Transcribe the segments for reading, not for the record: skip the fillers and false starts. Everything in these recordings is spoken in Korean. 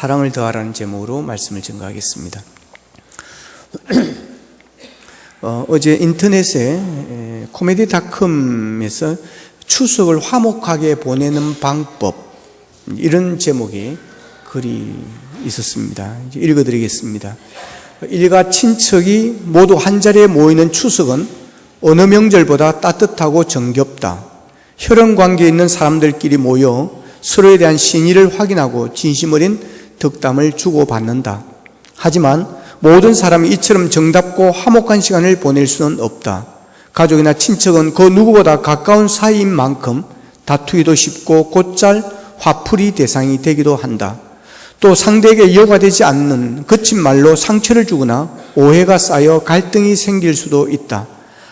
사랑을 더하라는 제목으로 말씀을 증거하겠습니다. 어제 인터넷에 코미디닷컴에서 추석을 화목하게 보내는 방법, 이런 제목의 글이 있었습니다. 이제 읽어드리겠습니다. 일가 친척이 모두 한자리에 모이는 추석은 어느 명절보다 따뜻하고 정겹다. 혈연 관계에 있는 사람들끼리 모여 서로에 대한 신의를 확인하고 진심 어린 덕담을 주고받는다. 하지만 모든 사람이 이처럼 정답고 화목한 시간을 보낼 수는 없다. 가족이나 친척은 그 누구보다 가까운 사이인 만큼 다투기도 쉽고 곧잘 화풀이 대상이 되기도 한다. 또 상대에게 이해가 되지 않는 거친 말로 상처를 주거나 오해가 쌓여 갈등이 생길 수도 있다.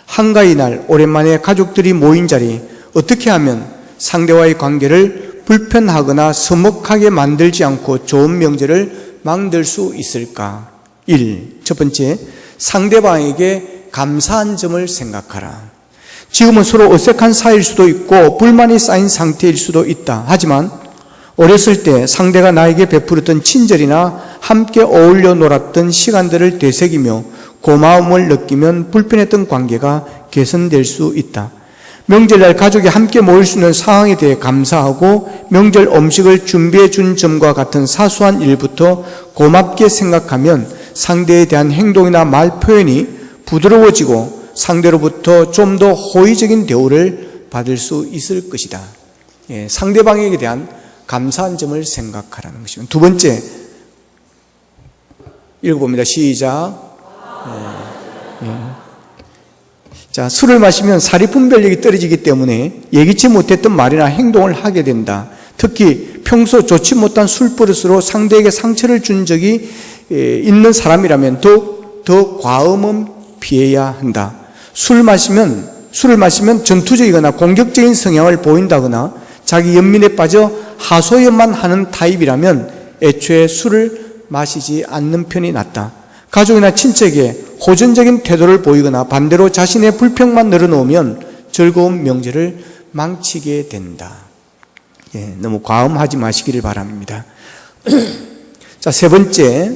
한가위 날 오랜만에 가족들이 모인 자리, 어떻게 하면 상대와의 관계를 불편하거나 서먹하게 만들지 않고 좋은 명절을 만들 수 있을까? 1. 첫 번째, 상대방에게 감사한 점을 생각하라. 지금은 서로 어색한 사이일 수도 있고 불만이 쌓인 상태일 수도 있다. 하지만 어렸을 때 상대가 나에게 베풀었던 친절이나 함께 어울려 놀았던 시간들을 되새기며 고마움을 느끼면 불편했던 관계가 개선될 수 있다. 명절날 가족이 함께 모일 수 있는 상황에 대해 감사하고 명절 음식을 준비해 준 점과 같은 사소한 일부터 고맙게 생각하면 상대에 대한 행동이나 말 표현이 부드러워지고 상대로부터 좀 더 호의적인 대우를 받을 수 있을 것이다. 상대방에게 대한 감사한 점을 생각하라는 것입니다. 두 번째, 읽어봅니다. 시작. 자, 술을 마시면 사리분별력이 떨어지기 때문에 예기치 못했던 말이나 행동을 하게 된다. 특히 평소 좋지 못한 술버릇으로 상대에게 상처를 준 적이 있는 사람이라면 더 과음은 피해야 한다. 술을 마시면 전투적이거나 공격적인 성향을 보인다거나 자기 연민에 빠져 하소연만 하는 타입이라면 애초에 술을 마시지 않는 편이 낫다. 가족이나 친척에게 호전적인 태도를 보이거나 반대로 자신의 불평만 늘어놓으면 즐거운 명절을 망치게 된다. 너무 과음하지 마시기를 바랍니다. 자, 세 번째,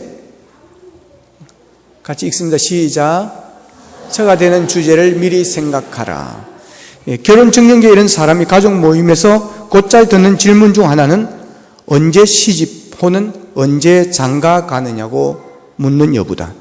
같이 읽습니다. 시작. 처가 되는 주제를 미리 생각하라. 결혼 정년기에 이른 사람이 가족 모임에서 곧잘 듣는 질문 중 하나는 언제 시집 혹은 언제 장가 가느냐고 묻는 여부다.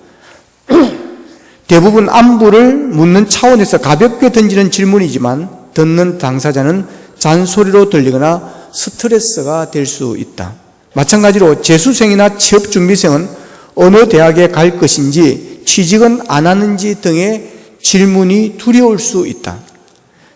대부분 안부를 묻는 차원에서 가볍게 던지는 질문이지만 듣는 당사자는 잔소리로 들리거나 스트레스가 될 수 있다. 마찬가지로 재수생이나 취업준비생은 어느 대학에 갈 것인지 취직은 안 하는지 등의 질문이 두려울 수 있다.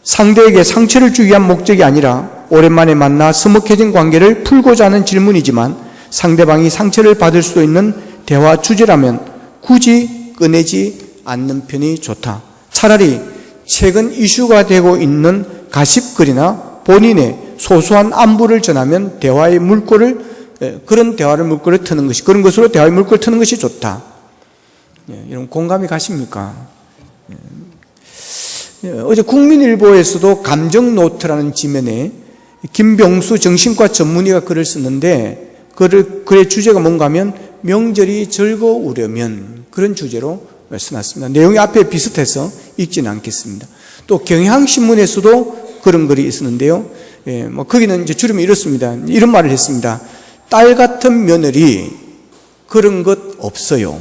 상대에게 상처를 주기 위한 목적이 아니라 오랜만에 만나 서먹해진 관계를 풀고자 하는 질문이지만 상대방이 상처를 받을 수도 있는 대화 주제라면 굳이 꺼내지 않는 편이 좋다. 차라리 최근 이슈가 되고 있는 가십글이나 본인의 소소한 안부를 전하면 그런 대화를 물꼬를 트는 것이, 그런 것으로 대화의 물꼬를 트는 것이 좋다. 여러분 공감이 가십니까? 어제 국민일보에서도 감정노트라는 지면에 김병수 정신과 전문의가 글을 썼는데 글의 주제가 뭔가 하면 명절이 즐거우려면, 그런 주제로 써놨습니다. 내용이 앞에 비슷해서 읽지는 않겠습니다. 또 경향신문에서도 그런 글이 있었는데요. 거기는 이제 줄이면 이렇습니다. 이런 말을 했습니다. 딸 같은 며느리 그런 것 없어요.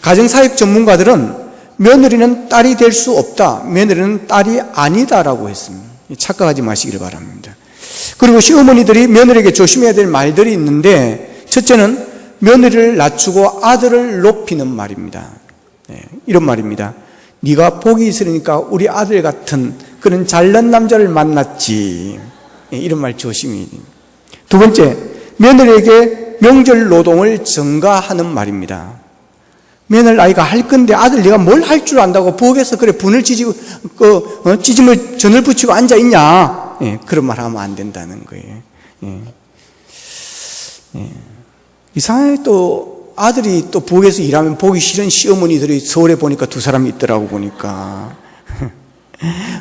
가정사역 전문가들은 며느리는 딸이 될 수 없다, 며느리는 딸이 아니다라고 했습니다. 착각하지 마시기를 바랍니다. 그리고 시어머니들이 며느리에게 조심해야 될 말들이 있는데, 첫째는 며느리를 낮추고 아들을 높이는 말입니다. 이런 말입니다. 네가 복이 있으니까 우리 아들 같은 그런 잘난 남자를 만났지. 이런 말 조심히. 두 번째, 며느리에게 명절 노동을 전가하는 말입니다. 며느라이가 할 건데 아들 네가 뭘 할 줄 안다고 부엌에서 그래 분을 찢고 찢음을 전을 붙이고 앉아 있냐? 그런 말 하면 안 된다는 거예요. 이상하게 또 아들이 또 부엌에서 일하면 보기 싫은 시어머니들이 서울에 보니까 두 사람이 있더라고. 보니까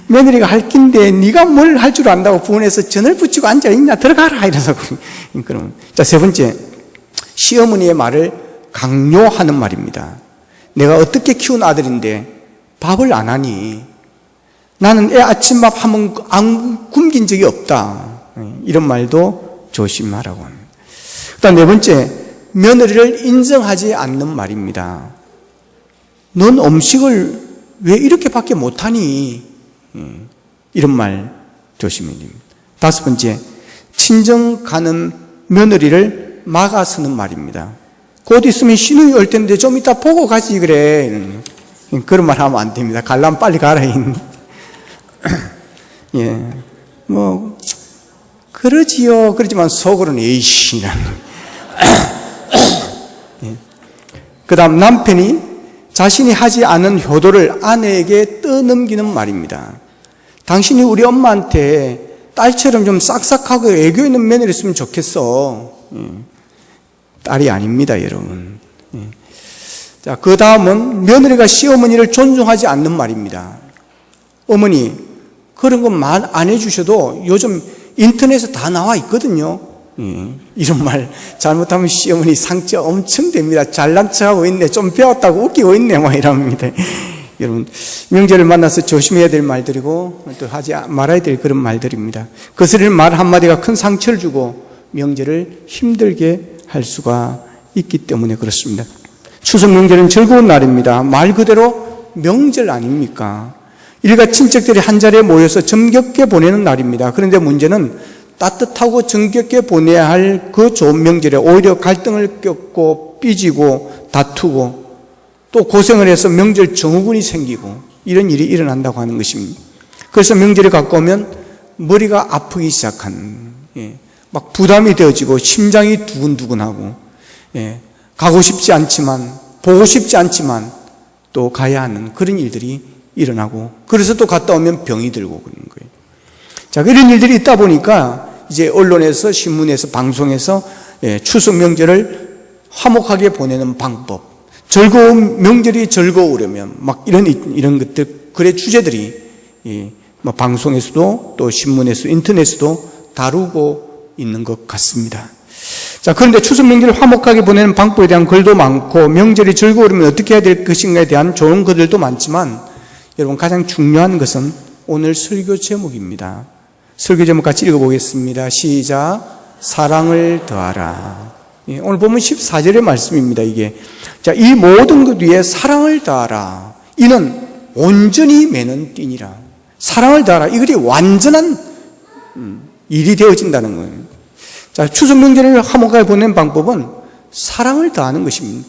며느리가 할 긴데 네가 뭘 할 줄 안다고 부엌에서 전을 붙이고 앉아 있냐? 들어가라 이래서. 그럼 자, 세 번째, 시어머니의 말을 강요하는 말입니다. 내가 어떻게 키운 아들인데 밥을 안 하니? 나는 애 아침밥 한번 안 굶긴 적이 없다. 이런 말도 조심하라고 합니다. 그다음 네 번째, 며느리를 인정하지 않는 말입니다. 넌 음식을 왜 이렇게밖에 못하니? 이런 말 조심해야 됩니다. 다섯 번째, 친정 가는 며느리를 막아서는 말입니다. 곧 있으면 신우이 올 텐데 좀 이따 보고 가지 그래. 그런 말 하면 안 됩니다. 갈라면 빨리 가라. 예, 그러지요. 그렇지만 속으로는 에이씨. 예. 그 다음 남편이 자신이 하지 않은 효도를 아내에게 떠넘기는 말입니다. 당신이 우리 엄마한테 딸처럼 좀 싹싹하고 애교 있는 며느리였으면 좋겠어. 딸이 아닙니다, 여러분. 자, 그 다음은 며느리가 시어머니를 존중하지 않는 말입니다. 어머니, 그런 건 말 안 해주셔도 요즘 인터넷에 다 나와 있거든요. 이런 말 잘못하면 시어머니 상처 엄청 됩니다. 잘난 척하고 있네, 좀 배웠다고 웃기고 있네, 이럽니다. 여러분, 명절을 만나서 조심해야 될 말들이고 또 하지 말아야 될 그런 말들입니다. 거스릴 말 한마디가 큰 상처를 주고 명절을 힘들게 할 수가 있기 때문에 그렇습니다. 추석 명절은 즐거운 날입니다. 말 그대로 명절 아닙니까? 일가 친척들이 한자리에 모여서 정겹게 보내는 날입니다. 그런데 문제는 따뜻하고 정겹게 보내야 할 그 좋은 명절에 오히려 갈등을 겪고 삐지고 다투고 또 고생을 해서 명절 증후군이 생기고 이런 일이 일어난다고 하는 것입니다. 그래서 명절이 가까우면 머리가 아프기 시작한, 막 부담이 되어지고 심장이 두근두근하고, 가고 싶지 않지만 보고 싶지 않지만 또 가야 하는 그런 일들이 일어나고, 그래서 또 갔다 오면 병이 들고 그러는 거예요. 자, 이런 일들이 있다 보니까 이제 언론에서, 신문에서, 방송에서 추석 명절을 화목하게 보내는 방법, 즐거운 명절이 즐거우려면 막 이런 것들, 글의 주제들이 방송에서도 또 신문에서, 인터넷에서도 다루고 있는 것 같습니다. 자, 그런데 추석 명절을 화목하게 보내는 방법에 대한 글도 많고, 명절이 즐거우려면 어떻게 해야 될 것인가에 대한 좋은 글들도 많지만, 여러분 가장 중요한 것은 오늘 설교 제목입니다. 설교 제목 같이 읽어보겠습니다. 시작. 사랑을 더하라. 오늘 보면 14절의 말씀입니다. 이게, 자, 이 모든 것 위에 사랑을 더하라. 이는 온전히 매는 띠니라. 사랑을 더하라. 이것이 완전한 일이 되어진다는 거예요. 자, 추석 명절을 화목하게 보내는 방법은 사랑을 더하는 것입니다.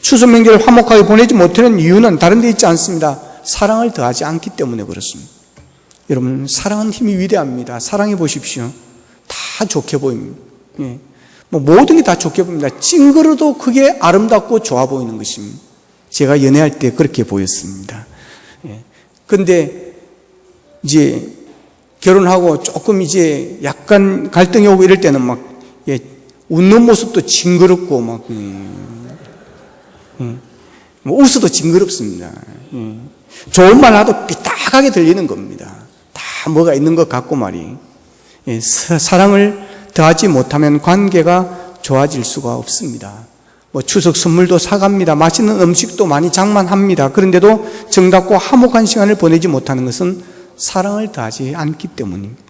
추석 명절을 화목하게 보내지 못하는 이유는 다른 데 있지 않습니다. 사랑을 더하지 않기 때문에 그렇습니다. 여러분, 사랑은 힘이 위대합니다. 사랑해 보십시오. 다 좋게 보입니다. 모든 게 다 좋게 보입니다. 찡그러도 그게 아름답고 좋아 보이는 것입니다. 제가 연애할 때 그렇게 보였습니다. 그런데 이제 결혼하고 조금 이제 약간 갈등이 오고 이럴 때는 막 웃는 모습도 징그럽고 웃어도 징그럽습니다. 좋은 말 하도 삐딱하게 들리는 겁니다. 다 뭐가 있는 것 같고 말이. 사랑을 더하지 못하면 관계가 좋아질 수가 없습니다. 추석 선물도 사갑니다. 맛있는 음식도 많이 장만합니다. 그런데도 정답고 화목한 시간을 보내지 못하는 것은 사랑을 더하지 않기 때문입니다.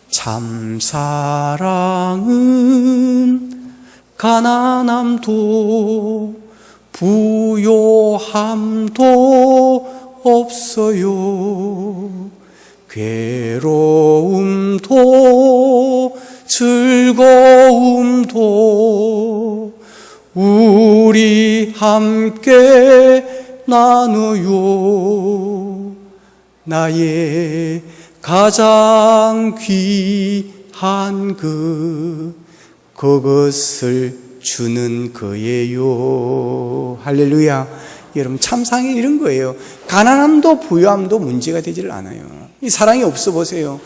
참 사랑은 가난함도 부요함도 없어요. 괴로움도 즐거움도 우리 함께 나누요. 나의 가장 귀한 그것을 주는 거예요. 할렐루야. 여러분, 참상이 이런 거예요. 가난함도 부유함도 문제가 되질 않아요. 이 사랑이 없어 보세요.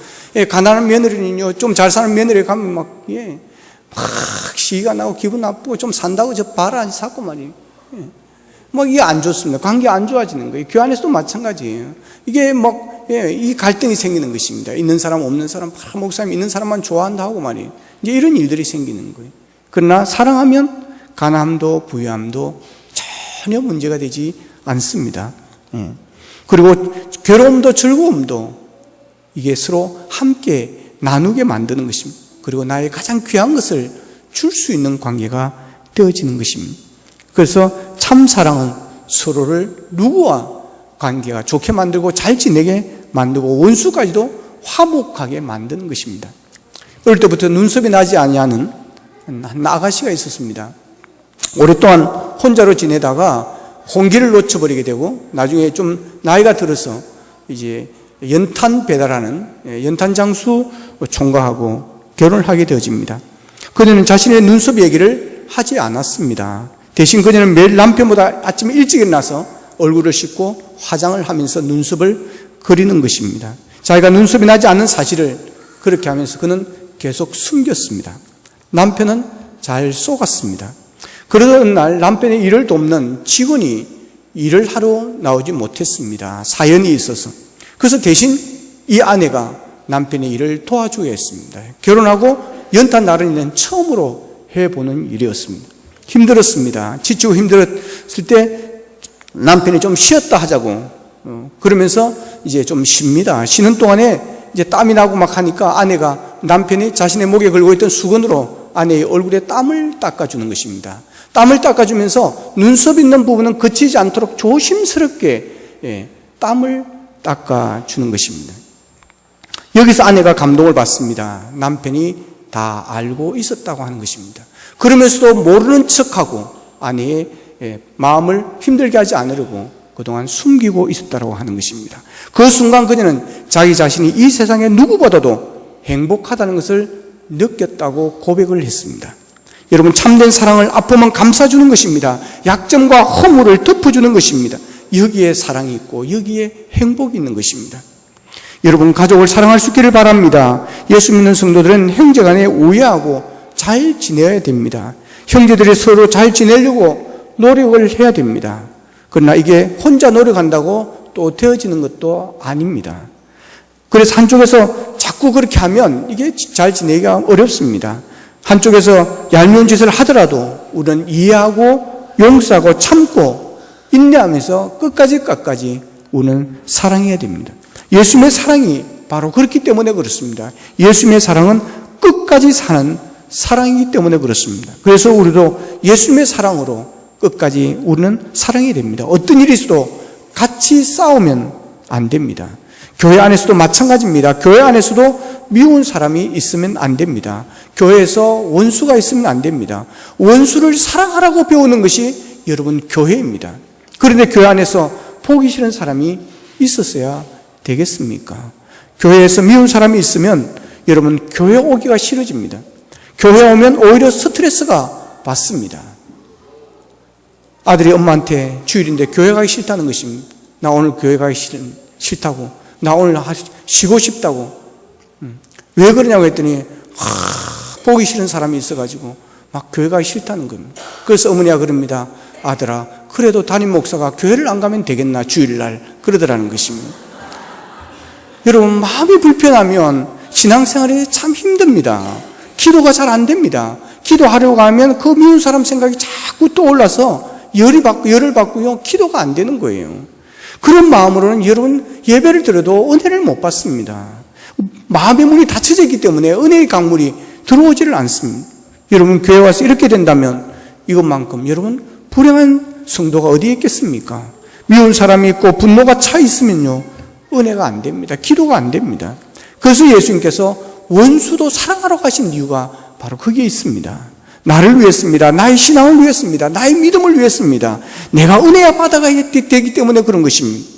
가난한 며느리는요, 좀 잘 사는 며느리 가면 막 시기가 나고 기분 나쁘고 좀 산다고 저 봐라 자꾸 말이에요. 이게 안 좋습니다. 관계 안 좋아지는 거예요. 교회 안에서도 마찬가지예요. 이게 이 갈등이 생기는 것입니다. 있는 사람 없는 사람, 목사님 있는 사람만 좋아한다 하고 말이에요. 이제 이런 일들이 생기는 거예요. 그러나 사랑하면 가난함도 부유함도 전혀 문제가 되지 않습니다. 그리고 괴로움도 즐거움도 이게 서로 함께 나누게 만드는 것입니다. 그리고 나의 가장 귀한 것을 줄 수 있는 관계가 되어지는 것입니다. 그래서 참 사랑은 서로를 누구와 관계가 좋게 만들고 잘 지내게 만들고 원수까지도 화목하게 만드는 것입니다. 어릴 때부터 눈썹이 나지 아니하는 한 아가씨가 있었습니다. 오랫동안 혼자로 지내다가 홍기를 놓쳐버리게 되고 나중에 좀 나이가 들어서 이제 연탄 배달하는 연탄 장수 총각하고 결혼을 하게 되어집니다. 그녀는 자신의 눈썹 얘기를 하지 않았습니다. 대신 그녀는 매일 남편보다 아침에 일찍 일어나서 얼굴을 씻고 화장을 하면서 눈썹을 그리는 것입니다. 자기가 눈썹이 나지 않는 사실을 그렇게 하면서 그는 계속 숨겼습니다. 남편은 잘 속았습니다. 그러던 날 남편의 일을 돕는 직원이 일을 하러 나오지 못했습니다. 사연이 있어서. 그래서 대신 이 아내가 남편의 일을 도와주게 했습니다. 결혼하고 연탄 나르기는 처음으로 해보는 일이었습니다. 힘들었습니다. 지치고 힘들었을 때 남편이 좀 쉬었다 하자고 그러면서 이제 좀 쉽니다. 쉬는 동안에 이제 땀이 나고 막 하니까 아내가 남편이 자신의 목에 걸고 있던 수건으로 아내의 얼굴에 땀을 닦아주는 것입니다. 땀을 닦아주면서 눈썹 있는 부분은 거치지 않도록 조심스럽게 땀을 닦아주는 것입니다. 여기서 아내가 감동을 받습니다. 남편이 다 알고 있었다고 하는 것입니다. 그러면서도 모르는 척하고 아내의 마음을 힘들게 하지 않으려고 그동안 숨기고 있었다고 하는 것입니다. 그 순간 그녀는 자기 자신이 이 세상에 누구보다도 행복하다는 것을 느꼈다고 고백을 했습니다. 여러분, 참된 사랑을 아프면 감싸주는 것입니다. 약점과 허물을 덮어주는 것입니다. 여기에 사랑이 있고 여기에 행복이 있는 것입니다. 여러분, 가족을 사랑할 수 있기를 바랍니다. 예수 믿는 성도들은 형제간에 우애하고 잘 지내야 됩니다. 형제들이 서로 잘 지내려고 노력을 해야 됩니다. 그러나 이게 혼자 노력한다고 또 되어지는 것도 아닙니다. 그래서 한쪽에서 자꾸 그렇게 하면 이게 잘 지내기가 어렵습니다. 한쪽에서 얄미운 짓을 하더라도 우리는 이해하고 용서하고 참고 인내하면서 끝까지 우리는 사랑해야 됩니다. 예수님의 사랑이 바로 그렇기 때문에 그렇습니다. 예수님의 사랑은 끝까지 사는 사랑이기 때문에 그렇습니다. 그래서 우리도 예수님의 사랑으로 끝까지 우리는 사랑해야 됩니다. 어떤 일이 있어도 같이 싸우면 안 됩니다. 교회 안에서도 마찬가지입니다. 교회 안에서도 미운 사람이 있으면 안 됩니다. 교회에서 원수가 있으면 안 됩니다. 원수를 사랑하라고 배우는 것이 여러분 교회입니다. 그런데 교회 안에서 보기 싫은 사람이 있었어야 되겠습니까? 교회에서 미운 사람이 있으면 여러분 교회 오기가 싫어집니다. 교회 오면 오히려 스트레스가 받습니다. 아들이 엄마한테 주일인데 교회 가기 싫다는 것입니다. 나 오늘 교회 가기 싫다고. 나 오늘 쉬고 싶다고. 왜 그러냐고 했더니 보기 싫은 사람이 있어가지고 막 교회 가기 싫다는 겁니다. 그래서 어머니가 그럽니다. 아들아, 그래도 담임 목사가 교회를 안 가면 되겠나 주일날 그러더라는 것입니다. 여러분, 마음이 불편하면 신앙생활이 참 힘듭니다. 기도가 잘 안 됩니다. 기도하려고 하면 그 미운 사람 생각이 자꾸 떠올라서 열을 받고요, 기도가 안 되는 거예요. 그런 마음으로는 여러분 예배를 드려도 은혜를 못 받습니다. 마음의 문이 닫혀져 있기 때문에 은혜의 강물이 들어오지를 않습니다. 여러분, 교회 와서 이렇게 된다면 이것만큼 여러분 불행한 성도가 어디에 있겠습니까? 미운 사람이 있고 분노가 차 있으면요, 은혜가 안 됩니다. 기도가 안 됩니다. 그래서 예수님께서 원수도 사랑하러 가신 이유가 바로 거기에 있습니다. 나를 위했습니다. 나의 신앙을 위했습니다. 나의 믿음을 위했습니다. 내가 은혜야 받아가야 되기 때문에 그런 것입니다.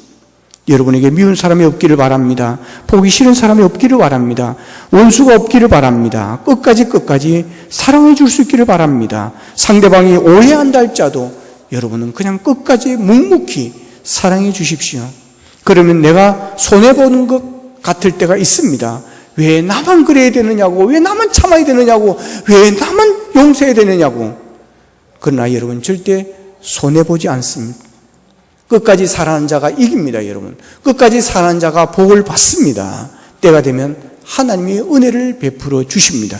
여러분에게 미운 사람이 없기를 바랍니다. 보기 싫은 사람이 없기를 바랍니다. 원수가 없기를 바랍니다. 끝까지 사랑해 줄 수 있기를 바랍니다. 상대방이 오해한다 할지라도 여러분은 그냥 끝까지 묵묵히 사랑해 주십시오. 그러면 내가 손해보는 것 같을 때가 있습니다. 왜 나만 그래야 되느냐고, 왜 나만 참아야 되느냐고, 왜 나만 용서해야 되느냐고. 그러나 여러분 절대 손해보지 않습니다. 끝까지 살아가는 자가 이깁니다. 여러분, 끝까지 살아가는 자가 복을 받습니다. 때가 되면 하나님이 은혜를 베풀어 주십니다.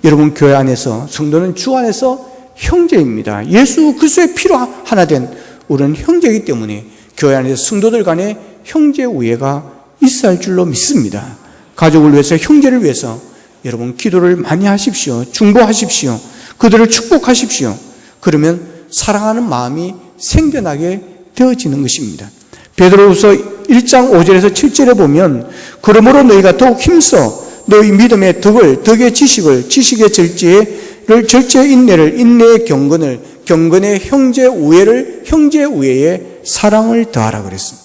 여러분, 교회 안에서, 성도는 주 안에서 형제입니다. 예수 그리스도의 피로 하나 된 우리는 형제이기 때문에 교회 안에서 성도들 간에 형제 우애가 있어야 할 줄로 믿습니다. 가족을 위해서, 형제를 위해서 여러분 기도를 많이 하십시오. 중보하십시오. 그들을 축복하십시오. 그러면 사랑하는 마음이 생겨나게 되어지는 것입니다. 베드로후서 1장 5절에서 7절에 보면 그러므로 너희가 더욱 힘써 너희 믿음의 덕의 지식을, 지식의 절제의 인내를, 인내의 경건을, 경건의 형제 우애를, 형제 우애에 사랑을 더하라 그랬습니다.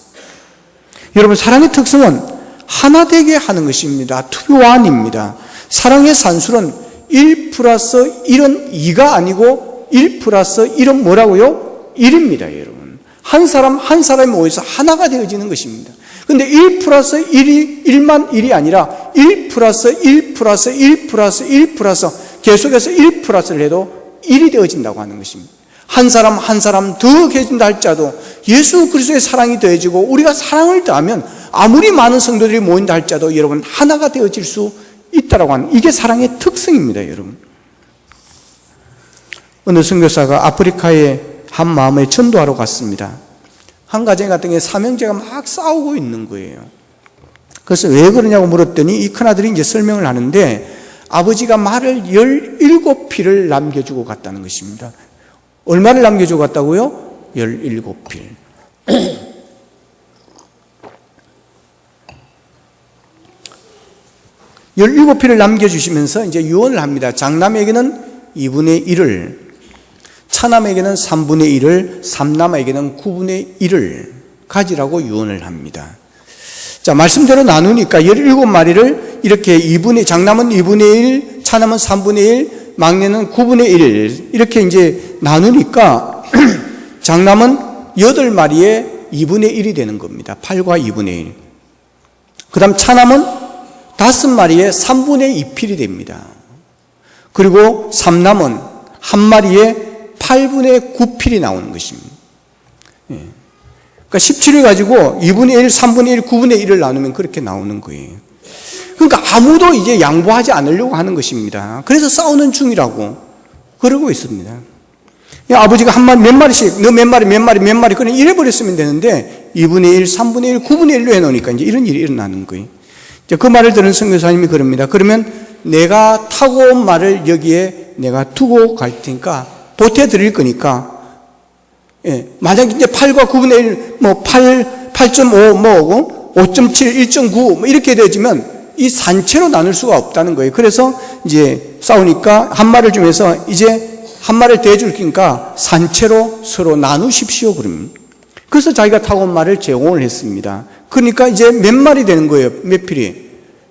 여러분, 사랑의 특성은 하나 되게 하는 것입니다. 투교환입니다. 사랑의 산술은 1 플러스 1은 2가 아니고 1 플러스 1은 뭐라고요? 1입니다, 여러분. 한 사람이 모여서 하나가 되어지는 것입니다. 근데 1 플러스 1이 1만 1이 아니라 1 플러스 1 플러스 1 플러스 1 플러스 계속해서 1 플러스를 해도 1이 되어진다고 하는 것입니다. 한 사람 더해진다 할지라도 예수 그리스도의 사랑이 더해지고 우리가 사랑을 더하면 아무리 많은 성도들이 모인다 할지라도 여러분 하나가 되어질 수 있다라고 하는, 이게 사랑의 특성입니다, 여러분. 어느 선교사가 아프리카에 한 마음에 전도하러 갔습니다. 한 가정에 갔더니 삼형제가 막 싸우고 있는 거예요. 그래서 왜 그러냐고 물었더니 이 큰아들이 이제 설명을 하는데 아버지가 말을 17필을 남겨주고 갔다는 것입니다. 얼마를 남겨주고 갔다고요? 17필. 17필을 남겨주시면서 이제 유언을 합니다. 장남에게는 2분의 1을, 차남에게는 3분의 1을, 삼남에게는 9분의 1을 가지라고 유언을 합니다. 자, 말씀대로 나누니까 17마리를 이렇게 장남은 2분의 1, 차남은 3분의 1, 막내는 9분의 1 이렇게 이제 나누니까 장남은 8마리에 2분의 1이 되는 겁니다. 8과 2분의 1. 그 다음 차남은 5마리에 3분의 2필이 됩니다. 그리고 삼남은 1마리에 8분의 9필이 나오는 것입니다. 그러니까 17을 가지고 2분의 1, 3분의 1, 9분의 1을 나누면 그렇게 나오는 거예요. 그러니까 아무도 이제 양보하지 않으려고 하는 것입니다. 그래서 싸우는 중이라고 그러고 있습니다. 아버지가 몇 마리씩, 너 몇 마리, 그냥 이래버렸으면 되는데 2분의 1, 3분의 1, 9분의 1로 해놓으니까 이제 이런 일이 일어나는 거예요. 그 말을 들은 선교사님이 그럽니다. 그러면 내가 타고 온 말을 여기에 내가 두고 갈 테니까 보태드릴 거니까, 만약 이제 8과 9분의 1, 8.5, 5.7, 1.9, 이렇게 되어지면 이 산채로 나눌 수가 없다는 거예요. 그래서 이제 싸우니까 한 마리를 주면서 이제 한 마리를 대줄 테니까 산채로 서로 나누십시오, 그러면. 그래서 자기가 타고 온 말을 제공을 했습니다. 그러니까 이제 몇 마리 되는 거예요? 몇 필이?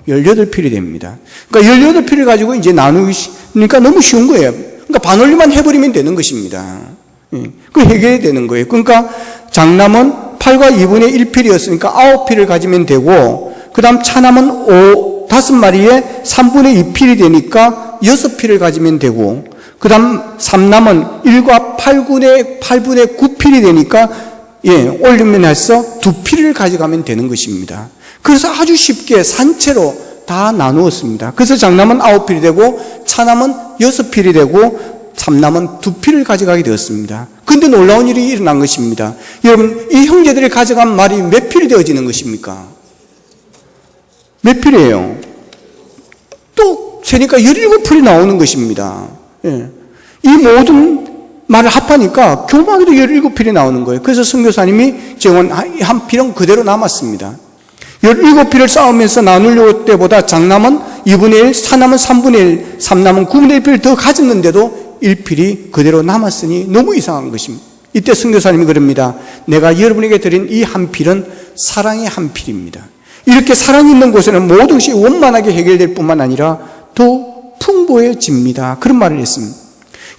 18필이 됩니다. 그러니까 18필을 가지고 이제 나누니까 너무 쉬운 거예요. 그러니까 반올림만 해버리면 되는 것입니다. 그 해결이 되는 거예요. 그러니까 장남은 8과 2분의 1필이었으니까 9필을 가지면 되고, 그 다음 차남은 5마리에 3분의 2필이 되니까 6필을 가지면 되고, 그 다음 삼남은 1과 8분의 9필이 되니까 올리면 해서 2필을 가져가면 되는 것입니다. 그래서 아주 쉽게 산채로 다 나누었습니다. 그래서 장남은 9필이 되고 차남은 6필이 되고 삼남은 2필을 가져가게 되었습니다. 그런데 놀라운 일이 일어난 것입니다. 여러분, 이 형제들이 가져간 말이 몇 필이 되어지는 것입니까? 몇 필이에요? 또 세니까 17필이 나오는 것입니다. 이 모든 말을 합하니까 교만으로 17필이 나오는 거예요. 그래서 선교사님이 정원 한 필은 그대로 남았습니다. 17필을 싸우면서 나누려고 때보다 장남은 2분의 1, 차남은 3분의 1, 삼남은 9분의 1필을 더 가졌는데도 1필이 그대로 남았으니 너무 이상한 것입니다. 이때 선교사님이 그럽니다. 내가 여러분에게 드린 이 한 필은 사랑의 한 필입니다. 이렇게 사랑이 있는 곳에는 모든 것이 원만하게 해결될 뿐만 아니라 더 풍부해집니다. 그런 말을 했습니다.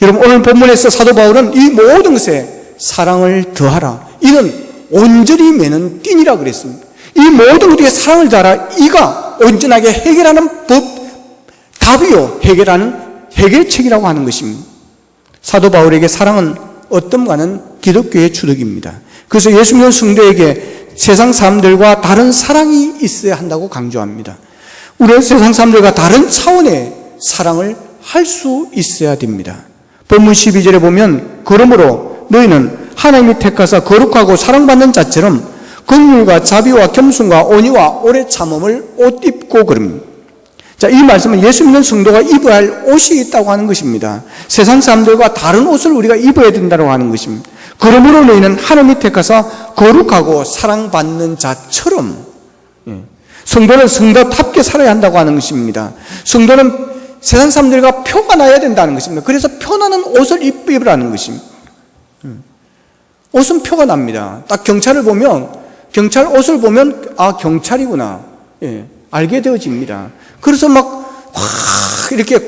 여러분, 오늘 본문에서 사도 바울은 이 모든 것에 사랑을 더하라, 이는 온전히 매는 띠니라 그랬습니다. 이 모든 것에 사랑을 더하라, 이가 온전하게 해결하는 답이요, 해결하는 해결책이라고 하는 것입니다. 사도 바울에게 사랑은 어떤가는 기독교의 주덕입니다. 그래서 예수 믿는 성도에게 세상 사람들과 다른 사랑이 있어야 한다고 강조합니다. 우리는 세상 사람들과 다른 차원의 사랑을 할 수 있어야 됩니다. 본문 12절에 보면 그러므로 너희는 하나님이 택하사 거룩하고 사랑받는 자처럼 긍휼과 자비와 겸손과 온유와 오래 참음을 옷 입고 그럽니다. 자, 이 말씀은 예수 믿는 성도가 입어야 할 옷이 있다고 하는 것입니다. 세상 사람들과 다른 옷을 우리가 입어야 된다고 하는 것입니다. 그러므로 너희는 하나님이 택하사 거룩하고 사랑받는 자처럼, 성도는 성도답게 살아야 한다고 하는 것입니다. 성도는 세상 사람들과 표가 나야 된다는 것입니다. 그래서 표나는 옷을 입으라는 것입니다. 옷은 표가 납니다. 딱 경찰을 보면, 경찰 옷을 보면 아, 경찰이구나, 알게 되어집니다. 그래서 막 이렇게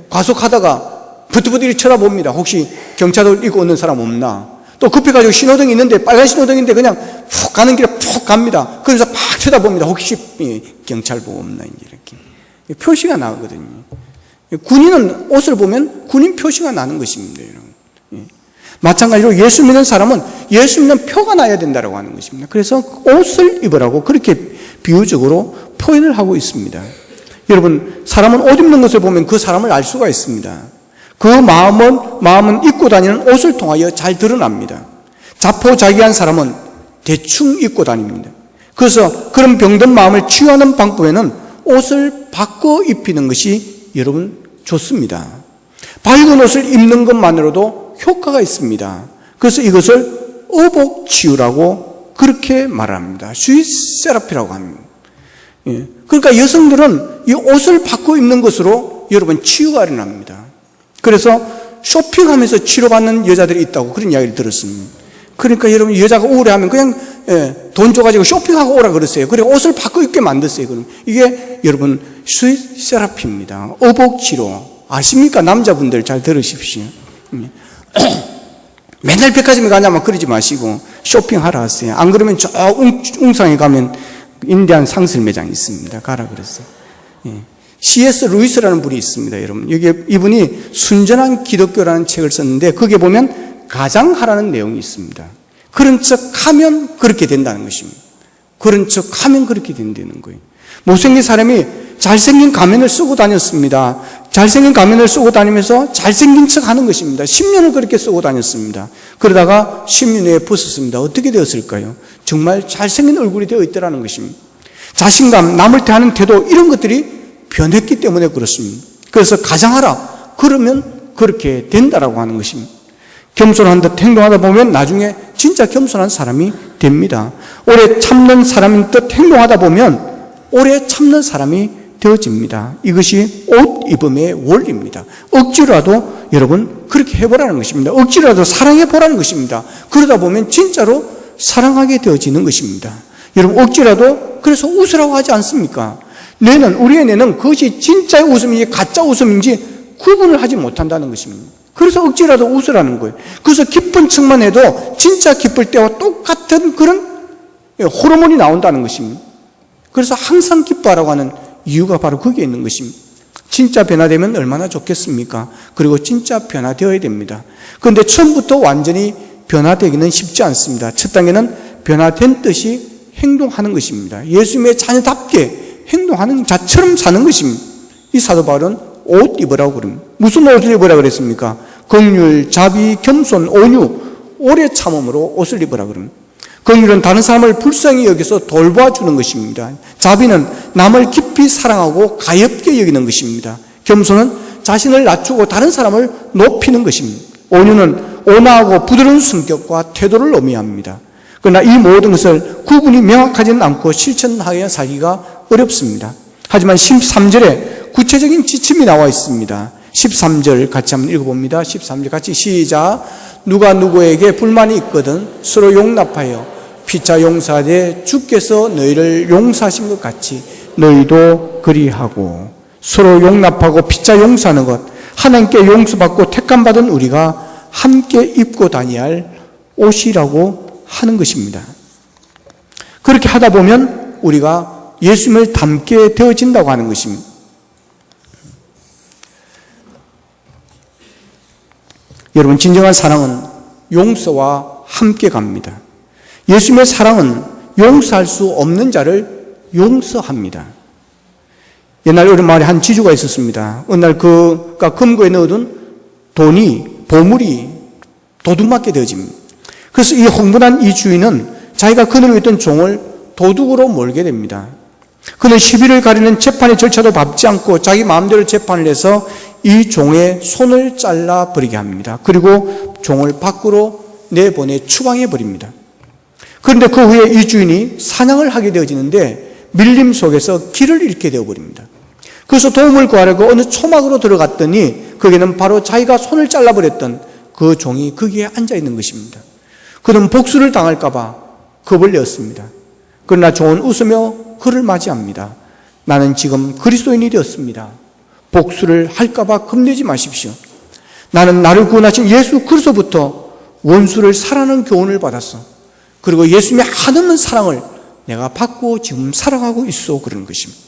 과속하다가 부득부득 쳐다봅니다. 혹시 경찰 옷 입고 오는 사람 없나? 또 급해가지고 신호등이 있는데 빨간 신호등인데 그냥 푹 가는 길에 푹 갑니다. 그래서 팍 쳐다봅니다. 혹시 경찰 보고 없나? 이렇게 표시가 나거든요. 군인은 옷을 보면 군인 표시가 나는 것입니다. 마찬가지로 예수 믿는 사람은 예수 믿는 표가 나야 된다고 하는 것입니다. 그래서 옷을 입으라고 그렇게 비유적으로 표현을 하고 있습니다. 여러분, 사람은 옷 입는 것을 보면 그 사람을 알 수가 있습니다. 그 마음은 입고 다니는 옷을 통하여 잘 드러납니다. 자포자기한 사람은 대충 입고 다닙니다. 그래서 그런 병든 마음을 치유하는 방법에는 옷을 바꿔 입히는 것이 여러분 좋습니다. 밝은 옷을 입는 것만으로도 효과가 있습니다. 그래서 이것을 의복치유라고 그렇게 말합니다. 스윗세라피라고 합니다. 그러니까 여성들은 이 옷을 바꿔 입는 것으로 여러분 치유가 일어납니다. 그래서 쇼핑하면서 치료받는 여자들이 있다고 그런 이야기를 들었습니다. 그러니까 여러분 여자가 우울해하면 그냥 돈 줘가지고 쇼핑하고 오라 그랬어요. 그래 옷을 바꿔 입게 만들었어요. 그럼 이게 여러분 스윗세라피입니다. 의복치료 아십니까? 남자분들 잘 들으십시오. 맨날 백화점에 가냐면 그러지 마시고 쇼핑하러 왔어요. 안 그러면 저 웅상에 가면 인디안 상설 매장이 있습니다. 가라 그랬어요. C.S. 루이스라는 분이 있습니다. 여러분, 이분이 순전한 기독교라는 책을 썼는데 거기에 보면 가장하라는 내용이 있습니다. 그런 척하면 그렇게 된다는 것입니다. 그런 척하면 그렇게 된다는 거예요. 못생긴 사람이 잘생긴 가면을 쓰고 다녔습니다. 잘생긴 가면을 쓰고 다니면서 잘생긴 척 하는 것입니다. 10년을 그렇게 쓰고 다녔습니다. 그러다가 10년 후에 벗었습니다. 어떻게 되었을까요? 정말 잘생긴 얼굴이 되어 있더라는 것입니다. 자신감, 남을 대하는 태도 이런 것들이 변했기 때문에 그렇습니다. 그래서 가장하라 그러면 그렇게 된다라고 하는 것입니다. 겸손한 듯 행동하다 보면 나중에 진짜 겸손한 사람이 됩니다. 오래 참는 사람인 듯 행동하다 보면 오래 참는 사람이 되어집니다. 이것이 옷 입음의 원리입니다. 억지로라도 여러분 그렇게 해보라는 것입니다. 억지로라도 사랑해보라는 것입니다. 그러다 보면 진짜로 사랑하게 되어지는 것입니다. 여러분 억지라도 그래서 웃으라고 하지 않습니까? 우리의 뇌는 그것이 진짜의 웃음인지 가짜 웃음인지 구분을 하지 못한다는 것입니다. 그래서 억지라도 웃으라는 거예요. 그래서 기쁜 척만 해도 진짜 기쁠 때와 똑같은 그런 호르몬이 나온다는 것입니다. 그래서 항상 기뻐하라고 하는 이유가 바로 거기에 있는 것입니다. 진짜 변화되면 얼마나 좋겠습니까? 그리고 진짜 변화되어야 됩니다. 그런데 처음부터 완전히 변화되기는 쉽지 않습니다. 첫 단계는 변화된 뜻이 행동하는 것입니다. 예수님의 자녀답게 행동하는 자처럼 사는 것입니다. 이 사도 바울은 옷 입으라고 그럽니다. 무슨 옷을 입으라고 그랬습니까? 긍휼, 자비, 겸손, 온유, 오래 참음으로 옷을 입으라고 그럽니다. 긍휼은 다른 사람을 불쌍히 여기서 돌봐주는 것입니다. 자비는 남을 깊이 사랑하고 가엾게 여기는 것입니다. 겸손은 자신을 낮추고 다른 사람을 높이는 것입니다. 온유는 온화하고 부드러운 성격과 태도를 의미합니다. 그러나 이 모든 것을 구분이 명확하지는 않고 실천하여 살기가 어렵습니다. 하지만 13절에 구체적인 지침이 나와 있습니다. 13절 같이 한번 읽어봅니다. 13절 같이 시작. 누가 누구에게 불만이 있거든 서로 용납하여 피차 용서하되 주께서 너희를 용서하신 것 같이 너희도 그리하고. 서로 용납하고 피차 용서하는 것, 하나님께 용서받고 택함받은 우리가 함께 입고 다녀야 할 옷이라고 하는 것입니다. 그렇게 하다 보면 우리가 예수님을 닮게 되어진다고 하는 것입니다. 여러분, 진정한 사랑은 용서와 함께 갑니다. 예수님의 사랑은 용서할 수 없는 자를 용서합니다. 옛날 어린 마을에 한 지주가 있었습니다. 어느 날 그가 금고에 넣어둔 돈이, 보물이 도둑맞게 되어집니다. 그래서 이 흥분한 이 주인은 자기가 그늘에 있던 종을 도둑으로 몰게 됩니다. 그는 시비를 가리는 재판의 절차도 밟지 않고 자기 마음대로 재판을 해서 이 종의 손을 잘라 버리게 합니다. 그리고 종을 밖으로 내보내 추방해 버립니다. 그런데 그 후에 이 주인이 사냥을 하게 되어지는데 밀림 속에서 길을 잃게 되어버립니다. 그래서 도움을 구하려고 어느 초막으로 들어갔더니 거기는 바로 자기가 손을 잘라버렸던 그 종이 거기에 앉아있는 것입니다. 그는 복수를 당할까 봐 겁을 내었습니다. 그러나 종은 웃으며 그를 맞이합니다. 나는 지금 그리스도인이 되었습니다. 복수를 할까 봐 겁내지 마십시오. 나는 나를 구원하신 예수 그리스도부터 원수를 사랑하는 교훈을 받았어. 그리고 예수님의 한없는 사랑을 내가 받고 지금 살아가고 있어. 그러는 것입니다.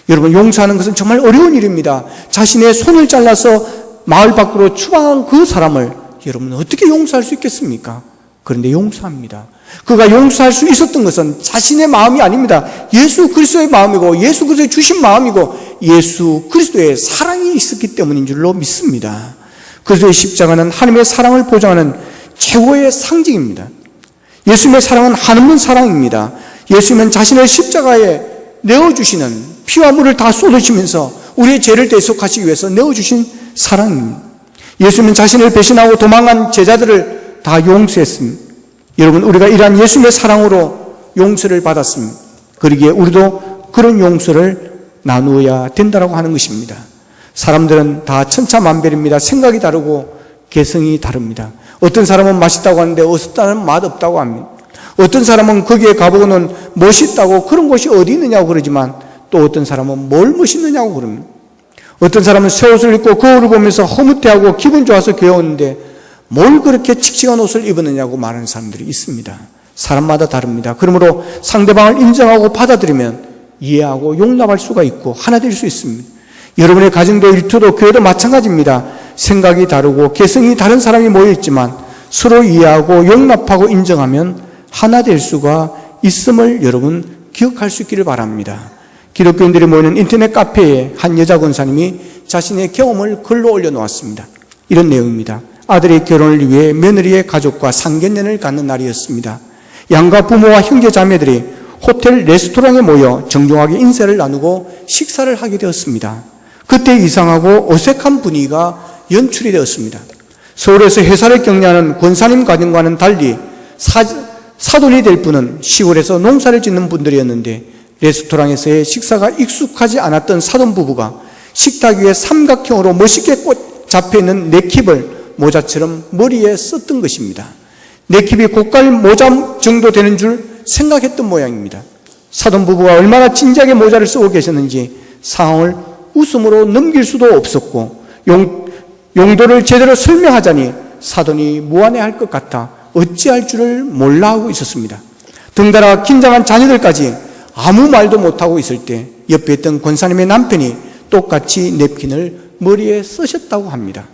여러분, 용서하는 것은 정말 어려운 일입니다. 자신의 손을 잘라서 마을 밖으로 추방한 그 사람을 여러분 어떻게 용서할 수 있겠습니까? 그런데 용서합니다. 그가 용서할 수 있었던 것은 자신의 마음이 아닙니다. 예수 그리스도의 마음이고 예수 그리스도의 주신 마음이고 예수 그리스도의 사랑이 있었기 때문인 줄로 믿습니다. 그리스도의 십자가는 하나님의 사랑을 보장하는 최고의 상징입니다. 예수님의 사랑은 한없는 사랑입니다. 예수님은 자신을 십자가에 내어주시는 피와 물을 다 쏟으시면서 우리의 죄를 대속하시기 위해서 내어주신 사랑입니다. 예수님은 자신을 배신하고 도망간 제자들을 다 용서했습니다. 여러분, 우리가 이러한 예수님의 사랑으로 용서를 받았습니다. 그러기에 우리도 그런 용서를 나누어야 된다고 하는 것입니다. 사람들은 다 천차만별입니다. 생각이 다르고 개성이 다릅니다. 어떤 사람은 맛있다고 하는데 어떤 사람은 맛없다고 합니다. 어떤 사람은 거기에 가보고는 멋있다고 그런 곳이 어디 있느냐고 그러지만 또 어떤 사람은 뭘 멋있느냐고 그럽니다. 어떤 사람은 새 옷을 입고 거울을 보면서 허무태하고 기분 좋아서 귀여웠는데 뭘 그렇게 칙칙한 옷을 입었느냐고 말하는 사람들이 있습니다. 사람마다 다릅니다. 그러므로 상대방을 인정하고 받아들이면 이해하고 용납할 수가 있고 하나 될 수 있습니다. 여러분의 가정도 일터도 교회도 마찬가지입니다. 생각이 다르고 개성이 다른 사람이 모여있지만 서로 이해하고 용납하고 인정하면 하나 될 수가 있음을 여러분 기억할 수 있기를 바랍니다. 기독교인들이 모이는 인터넷 카페에 한 여자 권사님이 자신의 경험을 글로 올려놓았습니다. 이런 내용입니다. 아들의 결혼을 위해 며느리의 가족과 상견례를 갖는 날이었습니다. 양가 부모와 형제 자매들이 호텔 레스토랑에 모여 정중하게 인사를 나누고 식사를 하게 되었습니다. 그때 이상하고 어색한 분위기가 연출이 되었습니다. 서울에서 회사를 격리하는 권사님 가정과는 달리 사돈이 될 분은 시골에서 농사를 짓는 분들이었는데 레스토랑에서의 식사가 익숙하지 않았던 사돈 부부가 식탁 위에 삼각형으로 멋있게 잡혀있는 네킵을 모자처럼 머리에 썼던 것입니다. 네킵이 고깔 모자 정도 되는 줄 생각했던 모양입니다. 사돈 부부가 얼마나 진지하게 모자를 쓰고 계셨는지 상황을 웃음으로 넘길 수도 없었고 용도를 제대로 설명하자니 사돈이 무안해할 것 같아 어찌할 줄을 몰라 하고 있었습니다. 덩달아 긴장한 자녀들까지 아무 말도 못하고 있을 때 옆에 있던 권사님의 남편이 똑같이 냅킨을 머리에 쓰셨다고 합니다.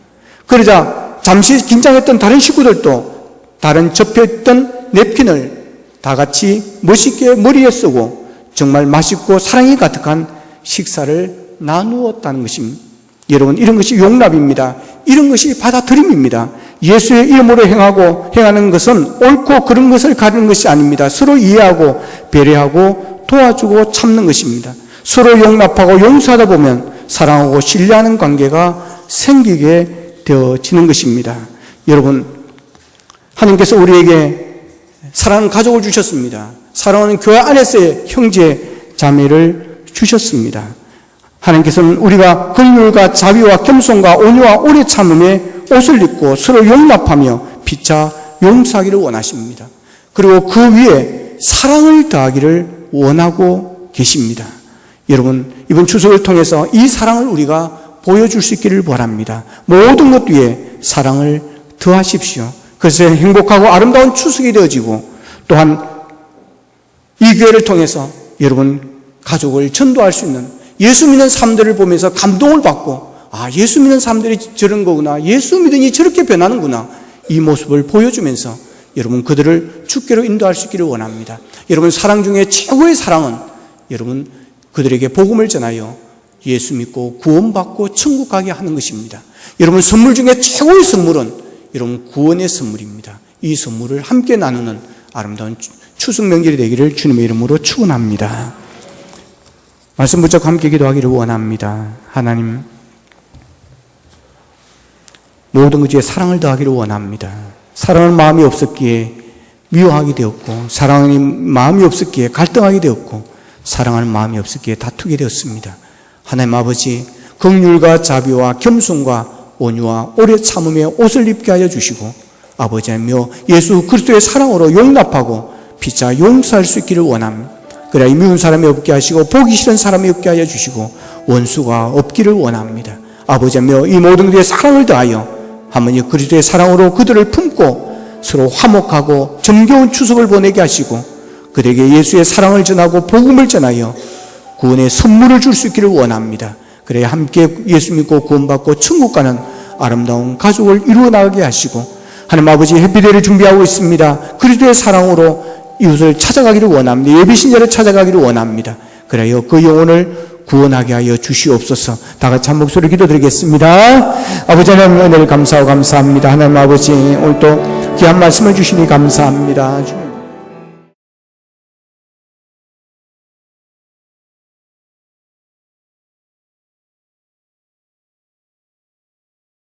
그러자 잠시 긴장했던 다른 식구들도 다른 접혀있던 냅킨을 다 같이 멋있게 머리에 쓰고 정말 맛있고 사랑이 가득한 식사를 나누었다는 것입니다. 여러분, 이런 것이 용납입니다. 이런 것이 받아들임입니다. 예수의 이름으로 행하는 것은 옳고 그른 것을 가리는 것이 아닙니다. 서로 이해하고 배려하고 도와주고 참는 것입니다. 서로 용납하고 용서하다 보면 사랑하고 신뢰하는 관계가 생기게 되어지는 것입니다. 여러분, 하나님께서 우리에게 사랑하는 가족을 주셨습니다. 사랑하는 교회 안에서의 형제 자매를 주셨습니다. 하나님께서는 우리가 긍휼과 자비와 겸손과 온유와 오래 참음에 옷을 입고 서로 용납하며 피차 용서하기를 원하십니다. 그리고 그 위에 사랑을 더하기를 원하고 계십니다. 여러분, 이번 추석을 통해서 이 사랑을 우리가 보여줄 수 있기를 바랍니다. 모든 것 위에 사랑을 더하십시오. 그래서 행복하고 아름다운 추석이 되어지고 또한 이 교회를 통해서 여러분 가족을 전도할 수 있는 예수 믿는 사람들을 보면서 감동을 받고 예수 믿는 사람들이 저런 거구나, 예수 믿으니 저렇게 변하는구나, 이 모습을 보여주면서 여러분 그들을 주께로 인도할 수 있기를 원합니다. 여러분, 사랑 중에 최고의 사랑은 여러분 그들에게 복음을 전하여 예수 믿고 구원받고 천국 가게 하는 것입니다. 여러분, 선물 중에 최고의 선물은 여러분 구원의 선물입니다. 이 선물을 함께 나누는 아름다운 추석 명절이 되기를 주님의 이름으로 축원합니다. 말씀 붙잡고 함께 기도하기를 원합니다. 하나님, 모든 것에 사랑을 더하기를 원합니다. 사랑할 마음이 없었기에 미워하게 되었고, 사랑할 마음이 없었기에 갈등하게 되었고, 사랑할 마음이 없었기에 다투게 되었습니다. 하나님 아버지, 긍휼과 자비와 겸손과 온유와 오래 참음에 옷을 입게 하여 주시고, 아버지 하며 예수 그리스도의 사랑으로 용납하고 피차 용서할 수 있기를 원합니다. 그래야 미운 사람이 없게 하시고 보기 싫은 사람이 없게 하여 주시고 원수가 없기를 원합니다. 아버지 하며 이 모든 것에 사랑을 더하여 하나님 그리스도의 사랑으로 그들을 품고 서로 화목하고 정겨운 추석을 보내게 하시고 그들에게 예수의 사랑을 전하고 복음을 전하여 구원의 선물을 줄 수 있기를 원합니다. 그래야 함께 예수 믿고 구원받고 천국 가는 아름다운 가족을 이루어 나가게 하시고, 하나님 아버지, 해피데이를 준비하고 있습니다. 그리스도의 사랑으로 이웃을 찾아가기를 원합니다. 예비신자를 찾아가기를 원합니다. 그래요 그 영혼을 구원하게 하여 주시옵소서. 다 같이 한 목소리 기도드리겠습니다. 아버지 하나님, 은혜를 감사하고 감사합니다. 하나님 아버지, 오늘 또 귀한 말씀을 주시니 감사합니다.